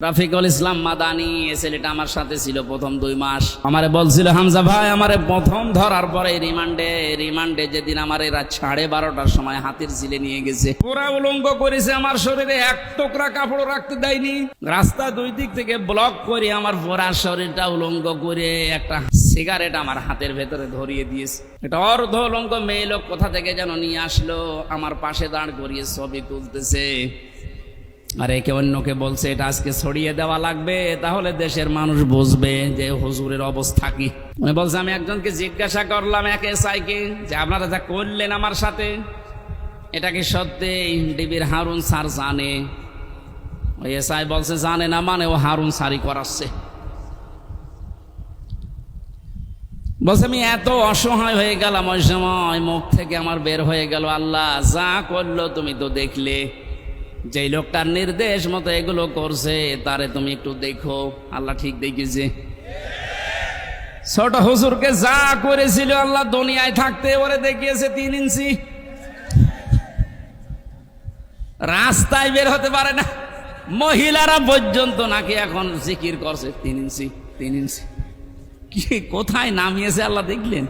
রাফিকুল ইসলাম মাদানি এই ছেলেটা আমার সাথে ছিল প্রথম 2 মাস। আমারে বলছিল, হামজা ভাই আমারে প্রথম ধরার পরে রিমান্ডে যেদিন আমার রাত 12:30টার সময় হাতির ঝিলে নিয়ে গেছে, পুরা উলঙ্গ করেছে, আমার শরীরে এক টুকরা কাপড় রাখতে দেয়নি, রাস্তা 2 দিক থেকে ব্লক করে আমার পুরা শরীরটা উলঙ্গ করে একটা সিগারেট আমার হাতের ভেতরে ধরিয়ে দিয়েছে। এটা অর্ধ উলঙ্গ মেয়ে লোক কোথা থেকে যেন নিয়ে আসলো, আমার পাশে দাঁড় করিয়ে ছবি তুলতেছে। আর একে অন্যকে বলছে এটা আজকে ছড়িয়ে দেওয়া লাগবে, তাহলে দেশের মানুষ বুঝবে যে হুজুরের অবস্থা কি। উনি বলছে, আমি একজনকে জিজ্ঞাসা করলাম এক এসআইকে যে আপনারা যা করলেন আমার সাথে এটা কি সত্যি ডিবির হারুন স্যার জানে? ওই এসআই বলছে জানে না, মানে ও হারুন স্যারই করাচ্ছে। বলছে আমি এত অসহায় হয়ে গেলাম ওই সময়, মুখ থেকে আমার বের হয়ে গেল, আল্লাহ যা করলো তুমি তো দেখলে, যেই লোকটার নির্দেশ মতো এগুলো করছে তারে তুমি একটু দেখো। আল্লাহ ঠিক দেখিয়েছে। ছোট হুজুরকে যা করেছিল আল্লাহ দুনিয়ায় থাকতে ওরে দেখিয়েছে 3 ইঞ্চি, রাস্তায় বের হতে পারে না, মহিলারা পর্যন্ত নাকি এখন জিকির করছে 3 ইঞ্চি 3 ইঞ্চি। কি কোথায় নামিয়েছে আল্লাহ দেখলেন?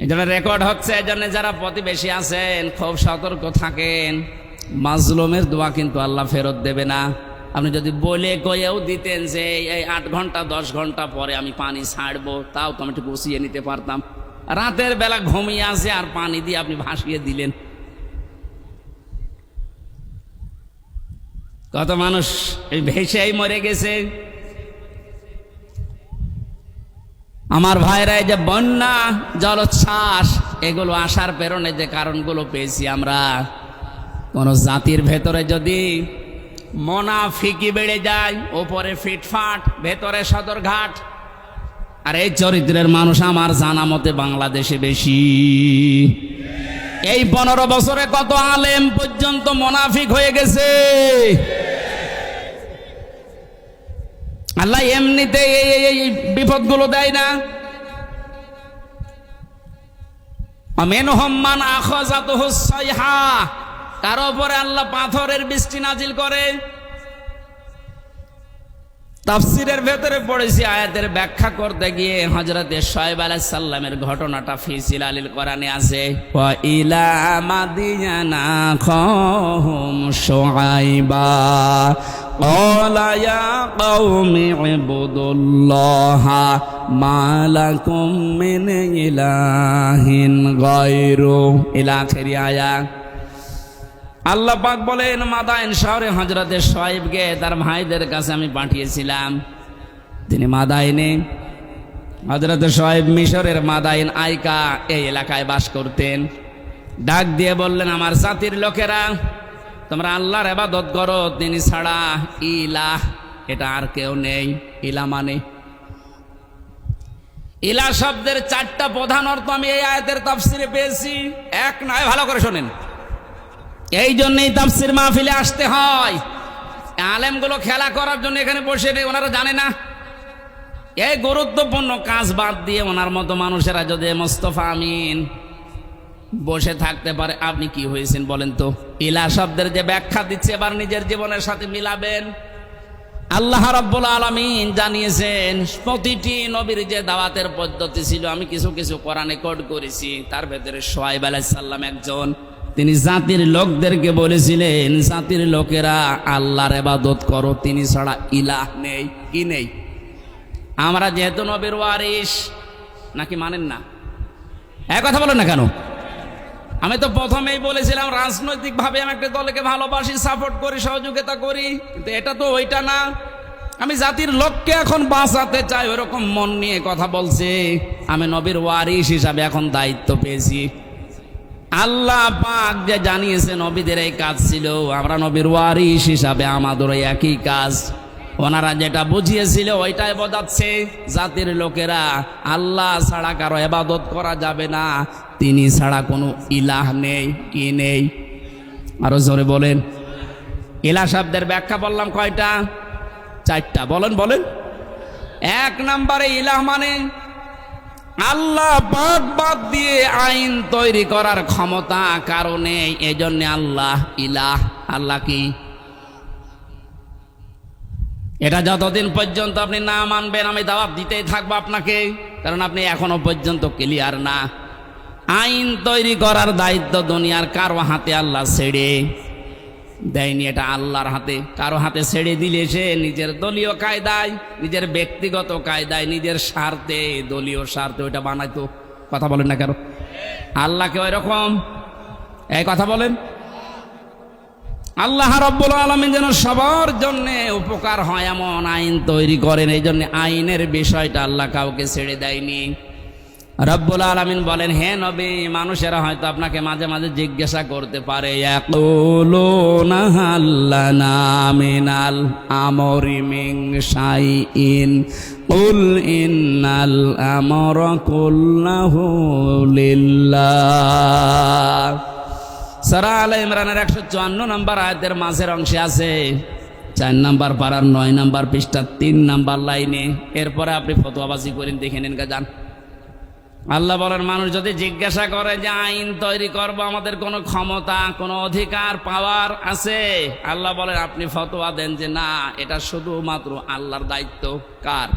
এই জন্য রেকর্ড হচ্ছে, এই জন্য যারা প্রতিবেশী আছেন খুব সতর্ক থাকেন। মাজলুমের দোয়া কিন্তু আল্লাহ ফেরত দেবে না। আপনি যদি বলে কয়েও দিতেন যে এই 8 ঘন্টা 10 ঘন্টা পরে আমি পানি ছাড়বো, তাও তো আমি একটু বসিয়ে নিতে পারতাম। রাতের বেলা ঘুমিয়ে আসে আর পানি দিয়ে আপনি ভাসিয়ে দিলেন। কত মানুষ এই ভেসেই মরে গেছে। আমার ভাইরা, এই যে বন্যা জলোচ্ছ্বাস এগুলো আসার পেছনে যে কারণগুলো পেয়েছি আমরা, কোন জাতির ভেতরে যদি মুনাফিকি বেড়ে যায়, ওপরে ফিটফাট ভেতরে সদরঘাট, আর এই চরিত্রের মানুষ আমার জানা মতে বাংলাদেশে বেশি। এই 15 বছরে কত আলেম পর্যন্ত মুনাফিক হয়ে গেছে। আল্লাহ এমনিতে এই বিপদগুলো দেয় না। আমিনহুম আখাযাতুহুস সাইহা, কারো উপরে আল্লাহ পাথরের বৃষ্টি নাজিল করে। তাফসীরের ভেতরে পড়েছি, আয়াতের ব্যাখ্যা করতে গিয়ে হযরত শুআয়ব আলাইহিস সালামের ঘটনাটা ফি সিলালিল কোরআনে আছে। ওয়া ইলা মাদিয়ানা খাহুম শুআইবা ক্বালা ইয়া কওমি ইবুদুল্লাহা মা লাকুম মিন ইলাহিন গায়রু, ইলা আখিরি আয়াত। আল্লাহ পাক বলেন, মাদায়েন শহরে হযরত শুআয়বকে তার ভাইদের কাছে আমি পাঠিয়েছিলাম। তিনি মাদায়েনে, হযরত শুআয়ব মিশরের মাদায়েন আইকা এই এলাকায় বাস করতেন। ডাক দিয়ে বললেন, আমার জাতির লোকেরা তোমরা আল্লাহর ইবাদত করো, তিনি ছাড়া ইলাহ এটা আর কেউ নেই। ইলাহ মানে, ইলাহ শব্দের 4টা প্রধান অর্থ আমি এই আয়াতের তাফসীরে পেয়েছি। এক নয়, ভালো করে শোনেন। এই জন্যই তাফসীর মাহফিলে আসতে হয়। আলেমগুলো খেলা করার জন্য এখানে বসে নেই, ওনারা জানে না। এই গুরুত্বপূর্ণ কাজ বাদ দিয়ে ওনার মতো মানুষেরা যদি মোস্তফা আমিন বসে থাকতে পারে, আপনি কি হয়েছেন বলেন তো? ইলাহ শব্দের যে ব্যাখ্যা দিচ্ছে এবার নিজের জীবনের সাথে মিলাবেন। আল্লাহ রাব্বুল আলামিন জানিয়েছেন প্রতিটি নবীর যে দাওয়াতের পদ্ধতি ছিল, আমি কিছু কিছু কোরআনে কোড করেছি, তার ভেতরে শুআয়ব আলাইহিস সালাম একজন। তিনি জাতির লোকদেরকে বলেছিলেন, জাতির লোকেরা আল্লাহর ইবাদত করো, তিনি ছাড়া ইলাহ নেই। কি নেই? আমরা যেহেতু নবীর ওয়ারিস, নাকি মানেন না? এক কথা বলেন না কেন? আমি তো প্রথমেই বলেছিলাম রাজনৈতিকভাবে আমি একটা দলকে ভালোবাসি, সাপোর্ট করি, সহযোগিতা করি, কিন্তু এটা তো ওইটা না। আমি জাতির লোককে এখন বাঁচাতে চাই, ওরকম মন নিয়ে কথা বলছে। আমি নবীর ওয়ারিস হিসাবে এখন দায়িত্ব পেয়েছি। আল্লাহ পাক যে জানিয়েছে নবীদের এই কাজ ছিল, আমরা নবীর ওয়ারিস হিসাবে আমাদের একই কাজ। ওনারা যেটা বুঝিয়েছিল ওইটাই বোঝাচ্ছে, জাতির লোকেরা আল্লাহ ছাড়া কারো ইবাদত করা যাবে না, তিনি ছাড়া কোনো ইলাহ নেই। কি নেই? আরো জোরে বলেন। ইলাহ শব্দের ব্যাখ্যা বললাম কয়টা? 4টা। বলেন বলেন। 1 নম্বরে ইলাহ মানে আল্লাহ পাক বাদ দিয়ে আইন তৈরি করার ক্ষমতা কারণে, এই জন্য আল্লাহ ইলাহ। আল্লাহ কি? এটা যতদিন পর্যন্ত আপনি না মানবেন আমি দাওয়াত দিতেই থাকবো আপনাকে, কারণ আপনি এখনো পর্যন্ত ক্লিয়ার না। আইন তৈরি করার দায়িত্ব দুনিয়ার কারো হাতে আল্লাহ ছেড়ে দেয়নি, এটা আল্লাহর হাতে। কারো হাতে ছেড়ে দিলে সে নিজের দলীয় কায়দায়, নিজের ব্যক্তিগত কায়দায়, নিজের স্বার্থে, দলীয় স্বার্থে ওইটা বানাইতো। কথা বলেন না কেন? আল্লাহকে ওই রকম এই কথা বলেন। আল্লাহ রাব্বুল আলামিন যেন সবার জন্য উপকার হয় এমন আইন তৈরি করেন, এই জন্য আইনের বিষয়টা আল্লাহ কাউকে ছেড়ে দেয়নি। রব্বুল আলামিন বলেন, হে নবী, মানুষেরা হয়তো আপনাকে মাঝে মাঝে জিজ্ঞাসা করতে পারে, ইয়াকুলুনা হাল লানা মিনাল আমরি মিন শাইইন কুল ইন্নাল আমরা কুল্লাহু লিল্লাহ। সূরা আলে ইমরানের 154 নম্বর আয়াতের মাঝের অংশে আছে 4 নম্বর পারার 9 নম্বর পৃষ্ঠা 3 নম্বর লাইনে। এরপরে আপনি ফতোয়াবাজি করেন, দেখে নেন যান। আল্লাহ বলেন, মানুষ যদি জিজ্ঞাসা করে যে আইন তৈরি করব, আমাদের কোনো ক্ষমতা, কোনো অধিকার, পাওয়ার আছে, আল্লাহ বলেন আপনি ফতোয়া দেন যে না, এটা শুধুমাত্র আল্লাহর দায়িত্ব। কার?